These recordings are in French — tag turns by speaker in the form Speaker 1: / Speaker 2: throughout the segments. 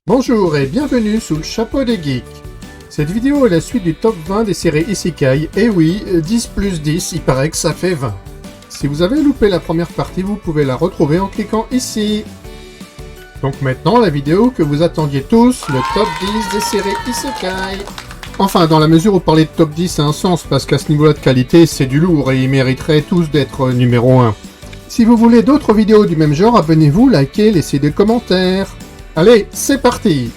Speaker 1: Bonjour et bienvenue sous le chapeau des geeks. Cette vidéo est la suite du top 20 des séries Isekai, et oui, 10 plus 10, il paraît que ça fait 20. Si vous avez loupé la première partie, vous pouvez la retrouver en cliquant ici. Donc maintenant, la vidéo que vous attendiez tous, le top 10 des séries Isekai. Enfin, dans la mesure où parler de top 10 a un sens, parce qu'à ce niveau-là de qualité, c'est du lourd et ils mériteraient tous d'être numéro 1. Si vous voulez d'autres vidéos du même genre, abonnez-vous, likez, laissez des commentaires. Allez, c'est parti!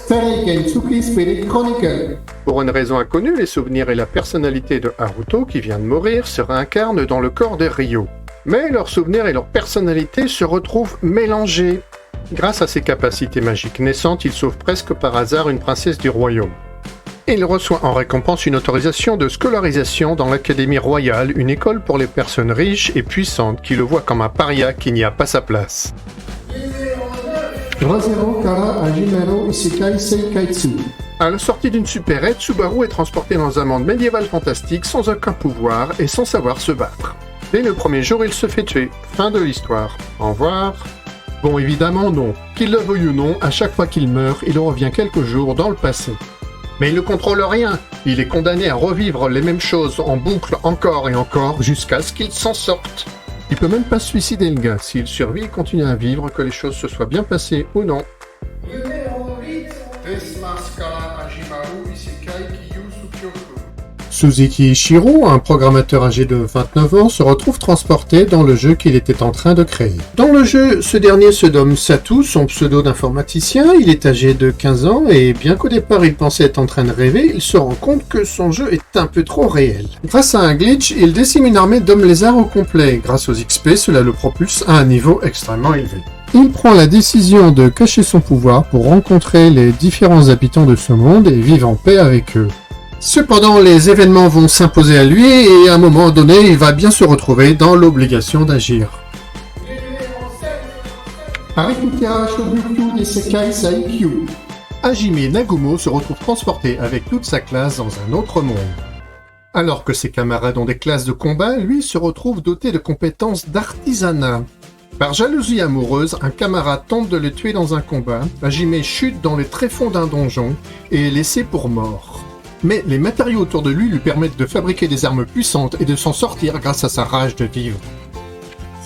Speaker 1: Fairy Kensuke Spirit Chronicle. Pour une raison inconnue, les souvenirs et la personnalité de Haruto, qui vient de mourir, se réincarnent dans le corps de Ryo. Mais leurs souvenirs et leur personnalité se retrouvent mélangés. Grâce à ses capacités magiques naissantes, il sauve presque par hasard une princesse du royaume. Il reçoit en récompense une autorisation de scolarisation dans l'Académie royale, une école pour les personnes riches et puissantes qui le voient comme un paria qui n'y a pas sa place. Razero Kara Hajimero Isekai Seikaitsu. À la sortie d'une supérette, Subaru est transporté dans un monde médiéval fantastique sans aucun pouvoir et sans savoir se battre. Dès le premier jour, il se fait tuer. Fin de l'histoire. Au revoir. Bon, évidemment non. Qu'il le veuille ou non, à chaque fois qu'il meurt, il revient quelques jours dans le passé. Mais il ne contrôle rien. Il est condamné à revivre les mêmes choses en boucle encore et encore jusqu'à ce qu'il s'en sorte. Il peut même pas se suicider le gars. S'il survit, il continue à vivre, que les choses se soient bien passées ou non. Suzuki Ishiro, un programmateur âgé de 29 ans, se retrouve transporté dans le jeu qu'il était en train de créer. Dans le jeu, ce dernier se nomme Satu, son pseudo d'informaticien. Il est âgé de 15 ans et bien qu'au départ il pensait être en train de rêver, il se rend compte que son jeu est un peu trop réel. Grâce à un glitch, il décime une armée d'hommes lézards au complet. Grâce aux XP, cela le propulse à un niveau extrêmement élevé. Il prend la décision de cacher son pouvoir pour rencontrer les différents habitants de ce monde et vivre en paix avec eux. Cependant, les événements vont s'imposer à lui et à un moment donné, il va bien se retrouver dans l'obligation d'agir. Arikukara Shobuku Isekai Saikyu. Hajime Nagumo se retrouve transporté avec toute sa classe dans un autre monde. Alors que ses camarades ont des classes de combat, lui se retrouve doté de compétences d'artisanat. Par jalousie amoureuse, un camarade tente de le tuer dans un combat, Hajime chute dans les tréfonds d'un donjon et est laissé pour mort. Mais les matériaux autour de lui permettent de fabriquer des armes puissantes et de s'en sortir grâce à sa rage de vivre.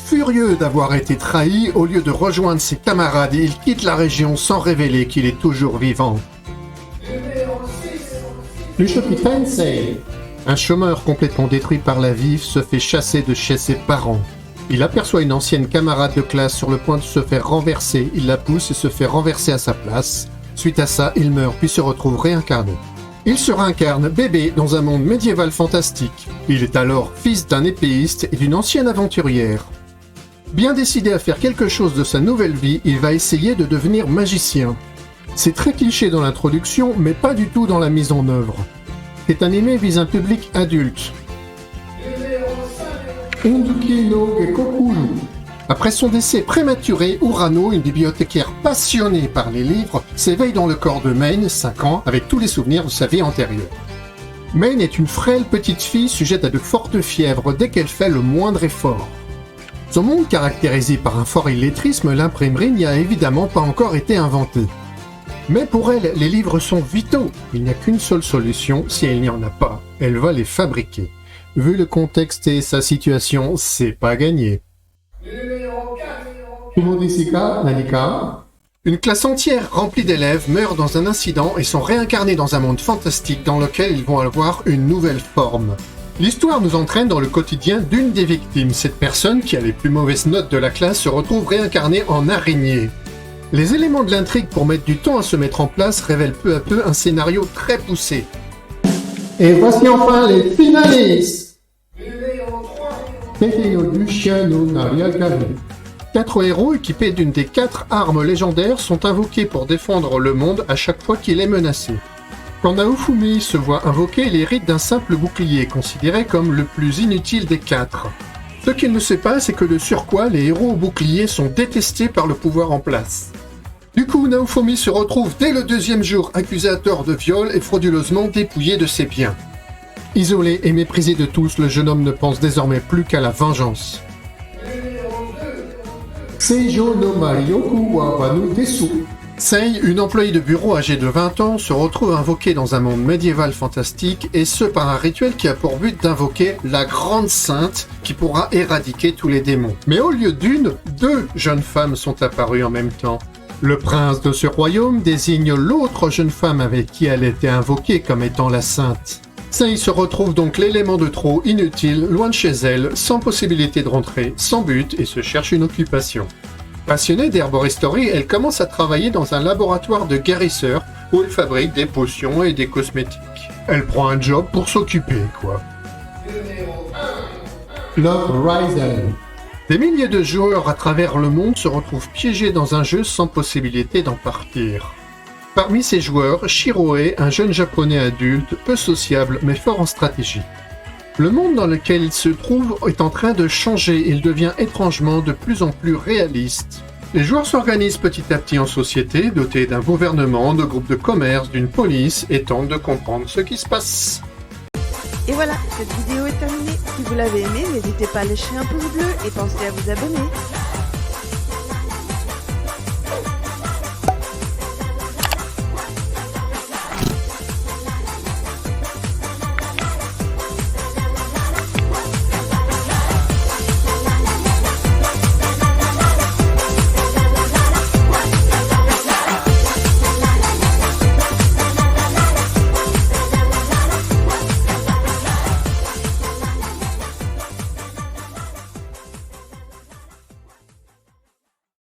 Speaker 1: Furieux d'avoir été trahi, au lieu de rejoindre ses camarades, il quitte la région sans révéler qu'il est toujours vivant. Lushoki Tensei. Un chômeur complètement détruit par la vie se fait chasser de chez ses parents. Il aperçoit une ancienne camarade de classe sur le point de se faire renverser, il la pousse et se fait renverser à sa place. Suite à ça, il meurt puis se retrouve réincarné. Il se réincarne bébé dans un monde médiéval fantastique. Il est alors fils d'un épéiste et d'une ancienne aventurière. Bien décidé à faire quelque chose de sa nouvelle vie, il va essayer de devenir magicien. C'est très cliché dans l'introduction, mais pas du tout dans la mise en œuvre. Cet animé vise un public adulte. Onduki no Gekokuru. Après son décès prématuré, Urano, une bibliothécaire passionnée par les livres, s'éveille dans le corps de Main, 5 ans, avec tous les souvenirs de sa vie antérieure. Main est une frêle petite fille sujette à de fortes fièvres dès qu'elle fait le moindre effort. Son monde caractérisé par un fort illettrisme, l'imprimerie n'y a évidemment pas encore été inventé. Mais pour elle, les livres sont vitaux. Il n'y a qu'une seule solution, si elle n'y en a pas, elle va les fabriquer. Vu le contexte et sa situation, c'est pas gagné. Une classe entière remplie d'élèves meurt dans un incident et sont réincarnés dans un monde fantastique dans lequel ils vont avoir une nouvelle forme. L'histoire nous entraîne dans le quotidien d'une des victimes. Cette personne, qui a les plus mauvaises notes de la classe, se retrouve réincarnée en araignée. Les éléments de l'intrigue pour mettre du temps à se mettre en place révèlent peu à peu un scénario très poussé. Et voici enfin les finalistes. Teteo Luciano Nariakari. 4 héros équipés d'une des 4 armes légendaires sont invoqués pour défendre le monde à chaque fois qu'il est menacé. Quand Naofumi se voit invoqué, il hérite d'un simple bouclier, considéré comme le plus inutile des 4. Ce qu'il ne sait pas, c'est que de surcroît, les héros au bouclier sont détestés par le pouvoir en place. Du coup, Naofumi se retrouve dès le 2e jour accusé à tort de viol et frauduleusement dépouillé de ses biens. Isolé et méprisé de tous, le jeune homme ne pense désormais plus qu'à la vengeance. Seijo no Marioku wa Wanu Desu. Sei, une employée de bureau âgée de 20 ans, se retrouve invoquée dans un monde médiéval fantastique, et ce par un rituel qui a pour but d'invoquer la Grande Sainte qui pourra éradiquer tous les démons. Mais au lieu d'une, 2 jeunes femmes sont apparues en même temps. Le prince de ce royaume désigne l'autre jeune femme avec qui elle était invoquée comme étant la sainte. Sei se retrouve donc l'élément de trop inutile, loin de chez elle, sans possibilité de rentrer, sans but, et se cherche une occupation. Passionnée d'herboristerie, elle commence à travailler dans un laboratoire de guérisseurs où elle fabrique des potions et des cosmétiques. Elle prend un job pour s'occuper, quoi. Love Rising. Des milliers de joueurs à travers le monde se retrouvent piégés dans un jeu sans possibilité d'en partir. Parmi ces joueurs, Shiroe, un jeune japonais adulte, peu sociable mais fort en stratégie. Le monde dans lequel il se trouve est en train de changer et il devient étrangement de plus en plus réaliste. Les joueurs s'organisent petit à petit en société, dotés d'un gouvernement, de groupes de commerce, d'une police, et tentent de comprendre ce qui se passe.
Speaker 2: Et voilà, cette vidéo est terminée. Si vous l'avez aimée, n'hésitez pas à lâcher un pouce bleu et pensez à vous abonner.